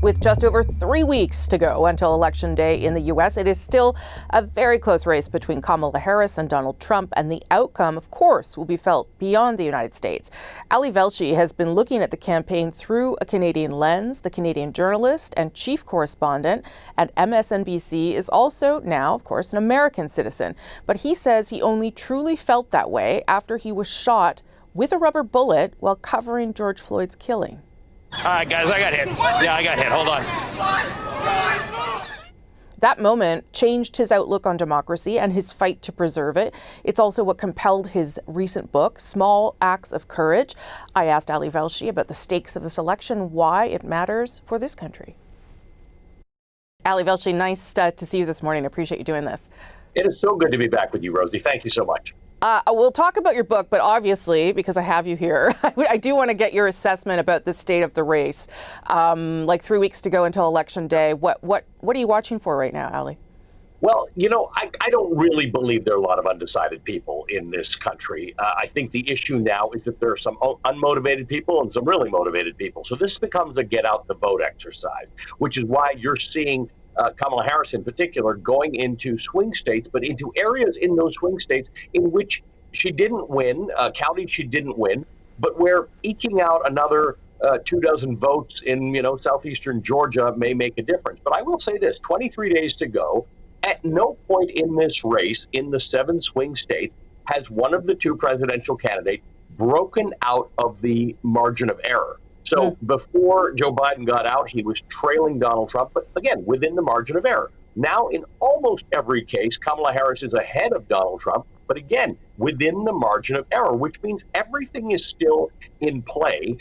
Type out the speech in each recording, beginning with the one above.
With just over 3 weeks to go until Election Day in the U.S., it is still a very close race between Kamala Harris and Donald Trump, and the outcome, of course, will be felt beyond the United States. Ali Velshi has been looking at the campaign through a Canadian lens. The Canadian journalist and chief correspondent at MSNBC is also now, of course, an American citizen. But he says he only truly felt that way after he was shot with a rubber bullet while covering George Floyd's killing. All right, guys, I got hit. Yeah, I got hit. Hold on. That moment changed his outlook on democracy and his fight to preserve it. It's also what compelled his recent book, Small Acts of Courage. I asked Ali Velshi about the stakes of this election, why it matters for this country. Ali Velshi, nice to see you this morning. I appreciate you doing this. It is so good to be back with you, Rosie. Thank you so much. We'll talk about your book, but obviously, because I have you here, I do want to get your assessment about the state of the race. Like 3 weeks to go until Election Day. What are you watching for right now, Ali? Well, I don't really believe there are a lot of undecided people in this country. I think the issue now is that there are some unmotivated people and some really motivated people. So this becomes a get out the vote exercise, which is why you're seeing Kamala Harris in particular going into swing states, but into areas in those swing states in which she didn't win, counties she didn't win, but where eking out another 24 votes in, southeastern Georgia may make a difference. But I will say this, 23 days to go. At no point in this race in the 7 swing states has one of the 2 presidential candidates broken out of the margin of error. So before Joe Biden got out, he was trailing Donald Trump, but again, within the margin of error. Now, in almost every case, Kamala Harris is ahead of Donald Trump, but again, within the margin of error, which means everything is still in play.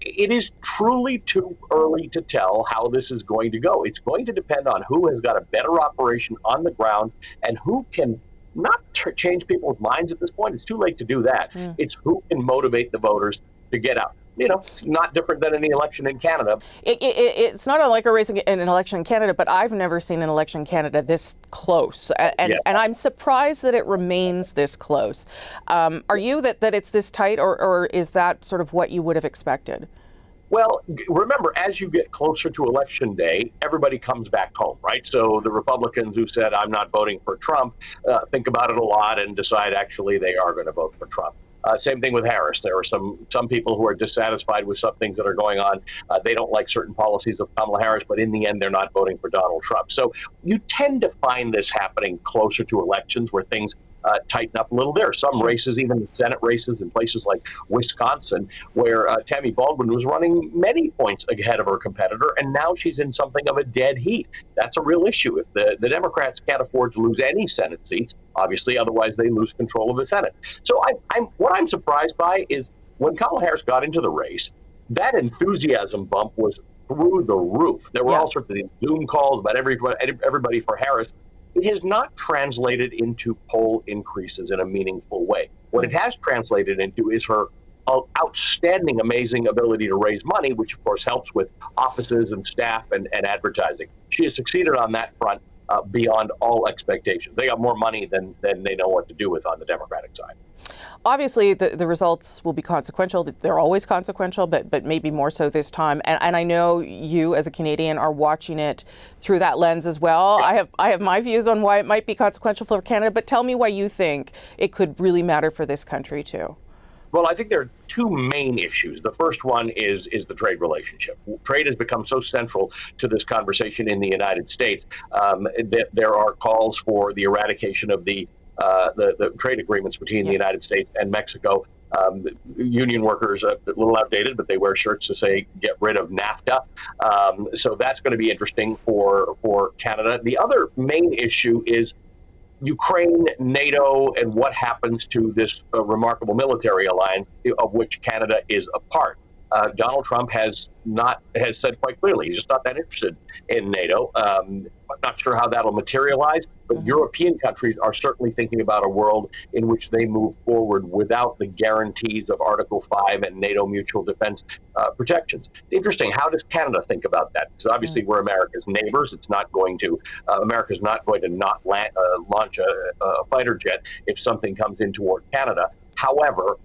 It is truly too early to tell how this is going to go. It's going to depend on who has got a better operation on the ground and who can not change people's minds at this point. It's too late to do that. It's who can motivate the voters to get out. It's not different than any election in Canada. It's not like a race in an election in Canada, but I've never seen an election in Canada this close. And I'm surprised that it remains this close. Are you that it's this tight, or is that sort of what you would have expected? Well, remember, as you get closer to Election Day, everybody comes back home, right? So the Republicans who said, I'm not voting for Trump, think about it a lot and decide actually they are going to vote for Trump. Same thing with Harris. There are some people who are dissatisfied with some things that are going on. They don't like certain policies of Kamala Harris, but in the end, they're not voting for Donald Trump. So you tend to find this happening closer to elections where things tighten up a little. There are some races, even Senate races in places like Wisconsin, where Tammy Baldwin was running many points ahead of her competitor, and now she's in something of a dead heat. That's a real issue. If the Democrats can't afford to lose any Senate seats, obviously, otherwise they lose control of the Senate. So what I'm surprised by is when Kamala Harris got into the race, that enthusiasm bump was through the roof. There were all sorts of Zoom calls about everybody for Harris. It has not translated into poll increases in a meaningful way. What it has translated into is her outstanding, amazing ability to raise money, which of course helps with offices and staff and advertising. She has succeeded on that front beyond all expectations. They got more money than they know what to do with on the Democratic side. Obviously, the results will be consequential. They're always consequential, but maybe more so this time. And I know you, as a Canadian, are watching it through that lens as well. I have my views on why it might be consequential for Canada, but tell me why you think it could really matter for this country too. Well, I think there are 2 main issues. The first one is the trade relationship. Trade has become so central to this conversation in the United States that there are calls for the eradication of the trade agreements between the United States and Mexico. Union workers are a little outdated, but they wear shirts to say get rid of NAFTA. So that's going to be interesting for Canada. The other main issue is Ukraine, NATO, and what happens to this remarkable military alliance of which Canada is a part. Donald Trump has said quite clearly he's just not that interested in NATO. I'm not sure how that'll materialize, but European countries are certainly thinking about a world in which they move forward without the guarantees of Article 5 and NATO mutual defense protections. Interesting. How does Canada think about that? Because obviously we're America's neighbors. It's not going to America's not going to not launch a fighter jet if something comes in toward Canada. However,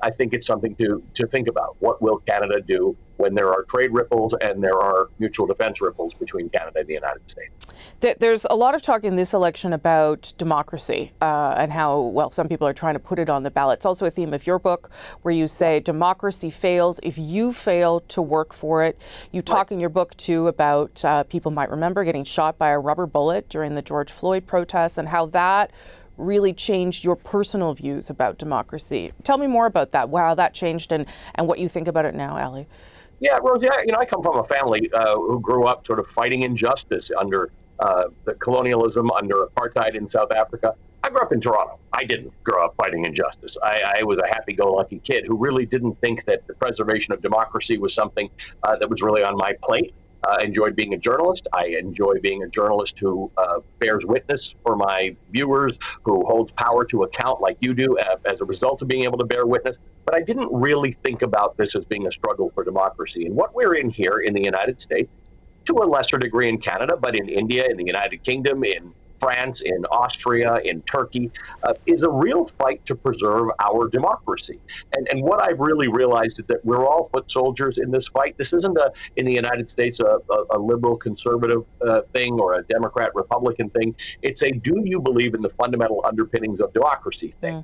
I think it's something to think about. What will Canada do when there are trade ripples and there are mutual defense ripples between Canada and the United States. There's a lot of talk in this election about democracy and how, well, some people are trying to put it on the ballot. It's also a theme of your book where you say democracy fails if you fail to work for it. You talk in your book, too, about people might remember getting shot by a rubber bullet during the George Floyd protests and how that really changed your personal views about democracy. Tell me more about that, how that changed and what you think about it now, Ali. Yeah, Rosie, I come from a family who grew up sort of fighting injustice under the colonialism, under apartheid in South Africa. I grew up in Toronto. I didn't grow up fighting injustice. I was a happy-go-lucky kid who really didn't think that the preservation of democracy was something that was really on my plate. I enjoyed being a journalist. I enjoy being a journalist who bears witness for my viewers, who holds power to account like you do as a result of being able to bear witness. But I didn't really think about this as being a struggle for democracy. And what we're in here in the United States, to a lesser degree in Canada, but in India, in the United Kingdom, in France, in Austria, in Turkey, is a real fight to preserve our democracy. And what I've really realized is that we're all foot soldiers in this fight. This isn't, in the United States, a liberal conservative thing or a Democrat Republican thing. It's a do you believe in the fundamental underpinnings of democracy thing.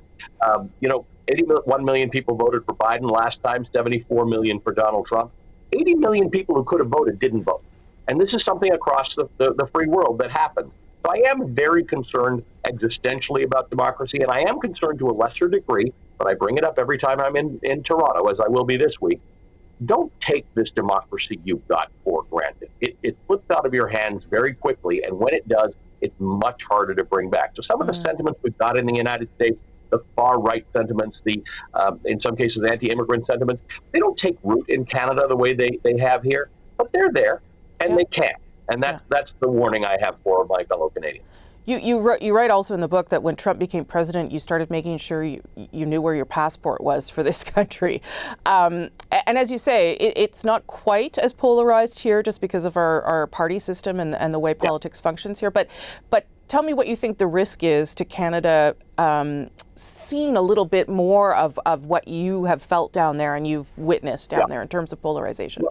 81 million people voted for Biden last time, 74 million for Donald Trump. 80 million people who could have voted didn't vote. And this is something across the free world that happens. So I am very concerned existentially about democracy, and I am concerned to a lesser degree, but I bring it up every time I'm in Toronto, as I will be this week. Don't take this democracy you've got for granted. It slips out of your hands very quickly, and when it does, it's much harder to bring back. So some of the sentiments we've got in the United States, the far-right sentiments, the in some cases anti-immigrant sentiments, they don't take root in Canada the way they have here, but they're there, and they can. And that's the warning I have for my fellow Canadians. You write also in the book that when Trump became president, you started making sure you knew where your passport was for this country. And as you say, it's not quite as polarized here just because of our party system and the way politics functions here. But tell me what you think the risk is to Canada seeing a little bit more of what you have felt down there and you've witnessed down there in terms of polarization.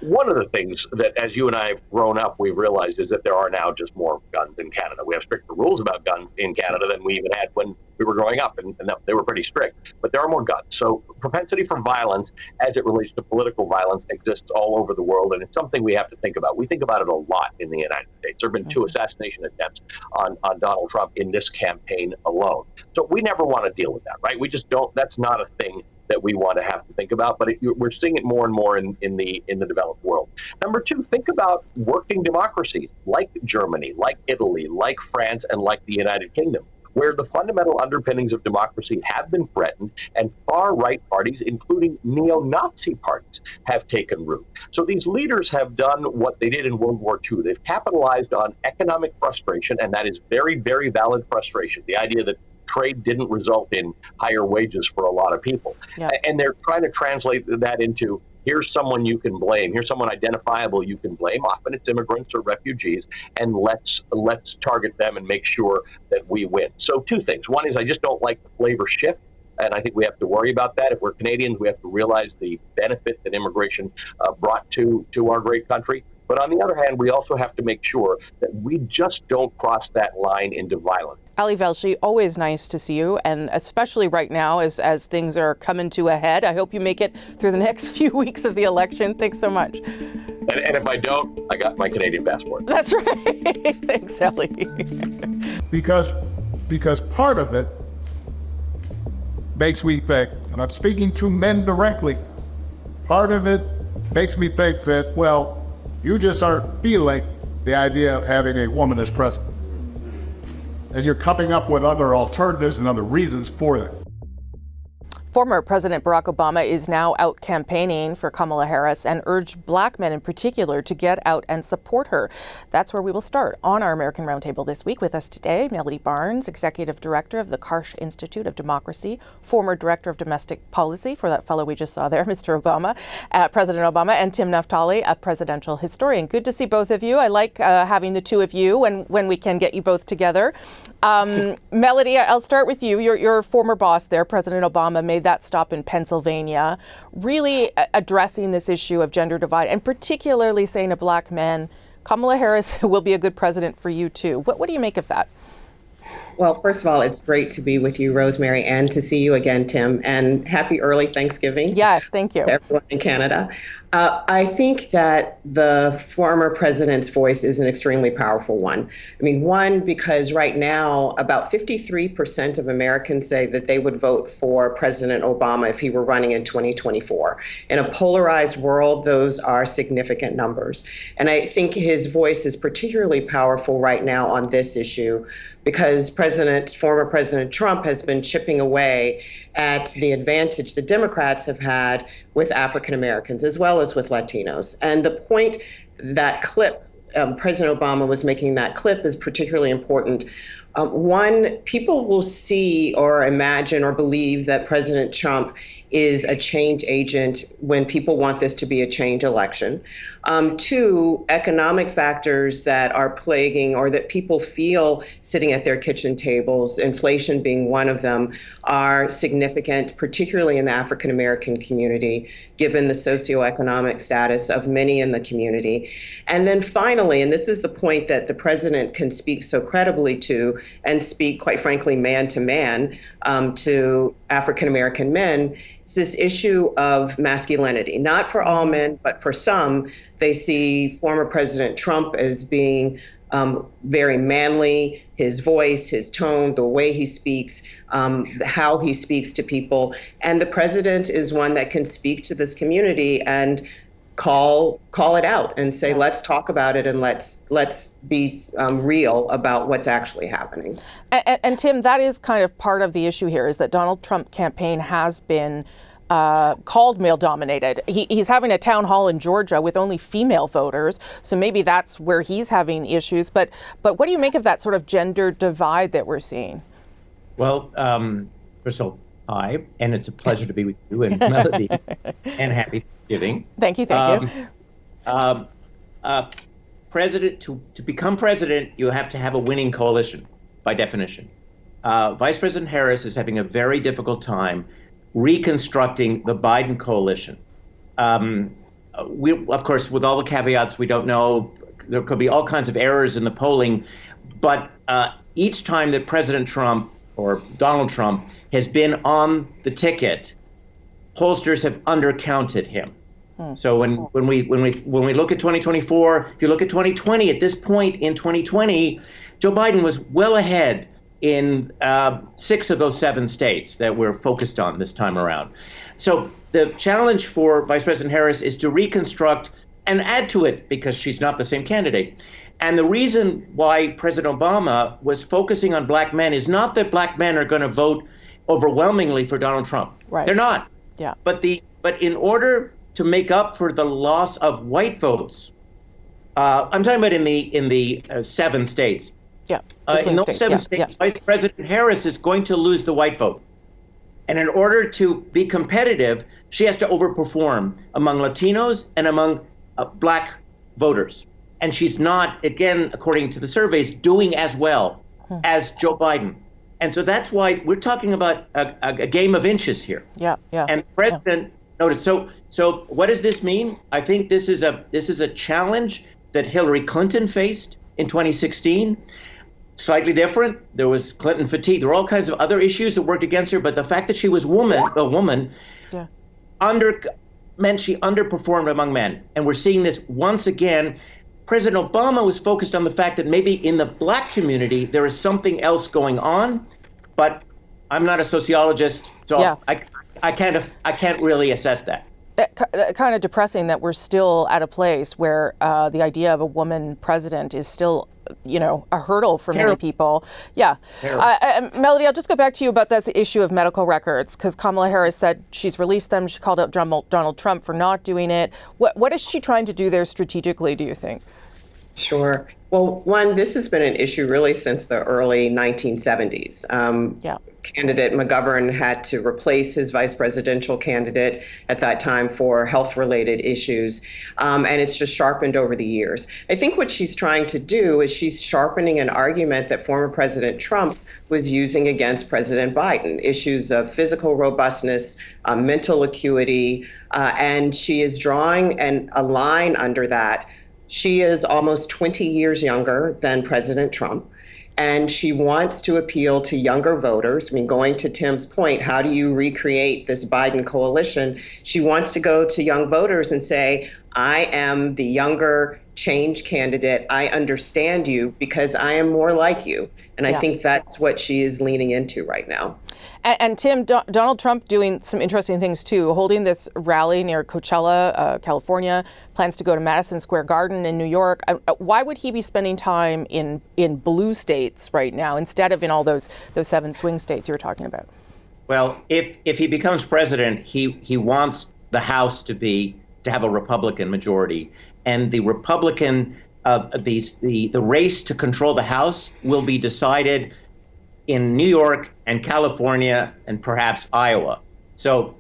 One of the things that, as you and I have grown up, we've realized is that there are now just more guns in Canada. We have stricter rules about guns in Canada than we even had when we were growing up, and they were pretty strict. But there are more guns. So propensity for violence, as it relates to political violence, exists all over the world, and it's something we have to think about. We think about it a lot in the United States. There have been 2 assassination attempts on Donald Trump in this campaign alone. So we never want to deal with that, right? We just don't. That's not a thing that we want to have to think about, but we're seeing it more and more in the developed world. Number 2, think about working democracies like Germany, like Italy, like France, and like the United Kingdom, where the fundamental underpinnings of democracy have been threatened and far-right parties, including neo-Nazi parties, have taken root. So these leaders have done what they did in World War II. They've capitalized on economic frustration, and that is very, very valid frustration. The idea that trade didn't result in higher wages for a lot of people. And they're trying to translate that into, here's someone you can blame. Here's someone identifiable you can blame. Often it's immigrants or refugees, and let's target them and make sure that we win. So 2 things. One is I just don't like the flavor shift, and I think we have to worry about that. If we're Canadians, we have to realize the benefit that immigration brought to our great country. But on the other hand, we also have to make sure that we just don't cross that line into violence. Ali Velshi, always nice to see you, and especially right now as things are coming to a head. I hope you make it through the next few weeks of the election. Thanks so much. And if I don't, I got my Canadian passport. That's right. Thanks, Ali. Because part of it makes me think, and I'm speaking to men directly, part of it makes me think that, well, you just aren't feeling the idea of having a woman as president. And you're coming up with other alternatives and other reasons for that. Former President Barack Obama is now out campaigning for Kamala Harris and urged Black men in particular to get out and support her. That's where we will start on our American Roundtable this week. With us today, Melody Barnes, Executive Director of the Karsh Institute of Democracy, former Director of Domestic Policy for that fellow we just saw there, Mr. Obama, President Obama, and Tim Naftali, a presidential historian. Good to see both of you. I like having the 2 of you when we can get you both together. Melody, I'll start with you. Your former boss there, President Obama, made made that stop in Pennsylvania, really addressing this issue of gender divide, and particularly saying to Black men, Kamala Harris will be a good president for you too. What do you make of that? Well, first of all, it's great to be with you, Rosemary, and to see you again, Tim. And happy early Thanksgiving. Yes, thank you. To everyone in Canada. I think that the former president's voice is an extremely powerful one. I mean, one, because right now about 53% of Americans say that they would vote for President Obama if he were running in 2024. In a polarized world, those are significant numbers. And I think his voice is particularly powerful right now on this issue because former President Trump has been chipping away at the advantage the Democrats have had with African Americans as well as with Latinos. And the point that clip, President Obama was making that clip is particularly important. One, people will see or imagine or believe that President Trump is a change agent when people want this to be a change election. Two, economic factors that are plaguing or that people feel sitting at their kitchen tables, inflation being one of them, are significant, particularly in the African American community, given the socioeconomic status of many in the community. And then finally, and this is the point that the president can speak so credibly to and speak, quite frankly, man to man to African American men, is this issue of masculinity. Not for all men, but for some, they see former President Trump as being very manly, his voice, his tone, the way he speaks, how he speaks to people. And the president is one that can speak to this community and call it out and say, let's talk about it and let's be real about what's actually happening. And Tim, that is kind of part of the issue here, is that Donald Trump campaign has been called male-dominated. He's having a town hall in Georgia with only female voters, so maybe that's where he's having issues. But what do you make of that sort of gender divide that we're seeing? Well, first of all, hi, and it's a pleasure to be with you and Melody, and happy Thanksgiving. Thank you. President, to become president, you have to have a winning coalition, by definition. Vice President Harris is having a very difficult time reconstructing the Biden coalition. We, of course, with all the caveats, we don't know. There could be all kinds of errors in the polling, but each time that President Trump or Donald Trump has been on the ticket, pollsters have undercounted him. So when we look at 2024, if you look at 2020, at this point in 2020, Joe Biden was well ahead in 6 of those 7 states that we're focused on this time around. So the challenge for Vice President Harris is to reconstruct and add to it, because she's not the same candidate. And the reason why President Obama was focusing on Black men is not that Black men are going to vote overwhelmingly for Donald Trump. Right. They're not. Yeah. But in order to make up for the loss of white votes, I'm talking about in the 7 states. Yeah. In those 7 states, Vice President Harris is going to lose the white vote. And in order to be competitive, she has to overperform among Latinos and among Black voters. And she's not, again, according to the surveys, doing as well as Joe Biden. And so that's why we're talking about a game of inches here. Yeah. And the president noticed. So what does this mean? I think this is a challenge that Hillary Clinton faced in 2016. Slightly different. There was Clinton fatigue. There were all kinds of other issues that worked against her. But the fact that she was a woman, meant she underperformed among men. And we're seeing this once again. President Obama was focused on the fact that maybe in the Black community there is something else going on, but I'm not a sociologist, so I can't really assess that. Kind of depressing that we're still at a place where the idea of a woman president is still, a hurdle for many people. Yeah. Melody, I'll just go back to you about this issue of medical records, because Kamala Harris said she's released them. She called out Donald Trump for not doing it. What is she trying to do there strategically, do you think? Sure. Well, one, this has been an issue really since the early 1970s. Candidate McGovern had to replace his vice presidential candidate at that time for health-related issues, and it's just sharpened over the years. I think what she's trying to do is she's sharpening an argument that former President Trump was using against President Biden, issues of physical robustness, mental acuity, and she is drawing a line under that. She is almost 20 years younger than President Trump, and she wants to appeal to younger voters. I mean, going to Tim's point, how do you recreate this Biden coalition? She wants to go to young voters and say, I am the younger change candidate. I understand you because I am more like you. And I think that's what she is leaning into right now. And Tim, Donald Trump doing some interesting things too, holding this rally near Coachella, California, plans to go to Madison Square Garden in New York. Why would he be spending time in blue states right now instead of in all those 7 swing states you were talking about? Well, if he becomes president, he wants the House to have a Republican majority, and the Republican the race to control the House will be decided in New York and California and perhaps Iowa. So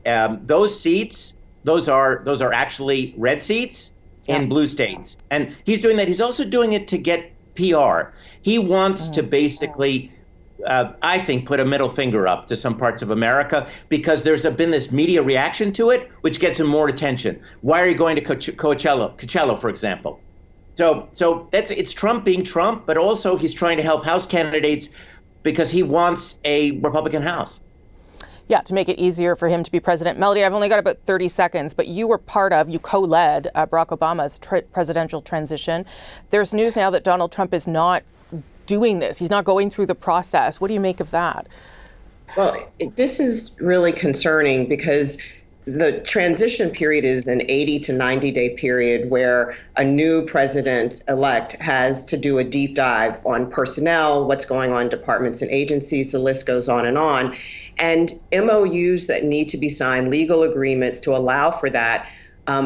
those seats, those are actually red seats in blue states. And he's doing that. He's also doing it to get PR. He wants to basically, I think, put a middle finger up to some parts of America because there's been this media reaction to it, which gets him more attention. Why are you going to Coachella, for example? So it's Trump being Trump, but also he's trying to help House candidates because he wants a Republican House. Yeah, to make it easier for him to be president. Melody, I've only got about 30 seconds, but you co-led Barack Obama's presidential transition. There's news now that Donald Trump is not doing this. He's not going through the process. What do you make of that? Well, this is really concerning because the transition period is an 80 to 90-day period where a new president-elect has to do a deep dive on personnel, what's going on in departments and agencies, the list goes on. And MOUs that need to be signed, legal agreements to allow for that,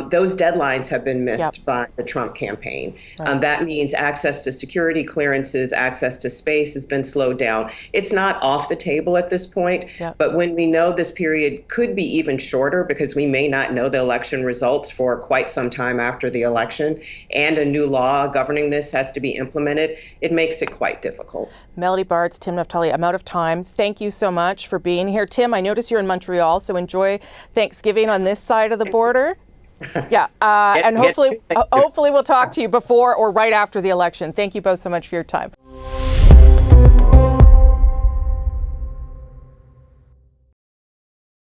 those deadlines have been missed by the Trump campaign. Right. That means access to security clearances, access to space has been slowed down. It's not off the table at this point, but when we know this period could be even shorter because we may not know the election results for quite some time after the election, and a new law governing this has to be implemented, it makes it quite difficult. Melody Bartz, Tim Naftali, I'm out of time. Thank you so much for being here. Tim, I notice you're in Montreal, so enjoy Thanksgiving on this side of the border. And hopefully we'll talk to you before or right after the election. Thank you both so much for your time.